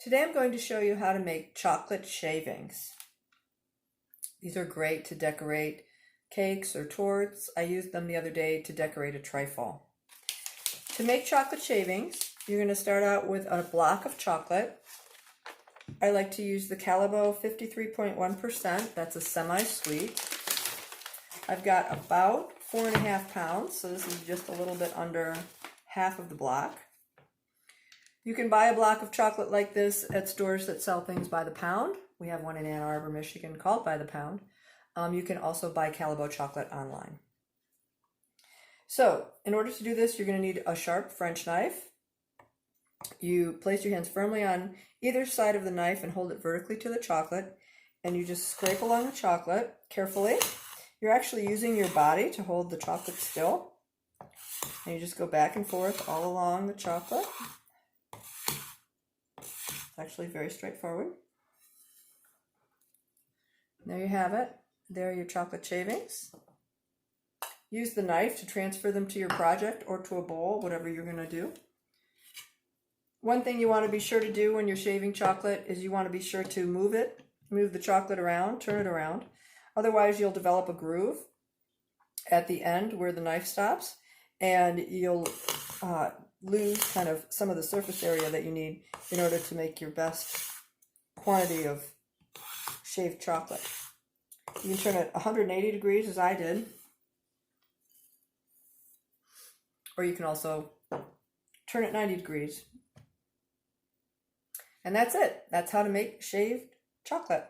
Today I'm going to show you how to make chocolate shavings. These are great to decorate cakes or tortes. I used them the other day to decorate a trifle. To make chocolate shavings, you're going to start out with a block of chocolate. I like to use the Calabo 53.1%. That's a semi-sweet. I've got about 4.5 pounds, so this is just a little bit under half of the block. You can buy a block of chocolate like this at stores that sell things by the pound. We have one in Ann Arbor, Michigan called By the Pound. You can also buy Calabo chocolate online. So, in order to do this, you're going to need a sharp French knife. You place your hands firmly on either side of the knife and hold it vertically to the chocolate, and you just scrape along the chocolate carefully. You're actually using your body to hold the chocolate still, and you just go back and forth all along the chocolate. It's actually very straightforward. There you have it. There are your chocolate shavings. Use the knife to transfer them to your project or to a bowl, whatever you're going to do. One thing you want to be sure to do when you're shaving chocolate is you want to be sure to move the chocolate around, turn it around. Otherwise, you'll develop a groove at the end where the knife stops, and you'll lose kind of some of the surface area that you need in order to make your best quantity of shaved chocolate. You can turn it 180 degrees as I did, or you can also turn it 90 degrees. And that's it. That's how to make shaved chocolate.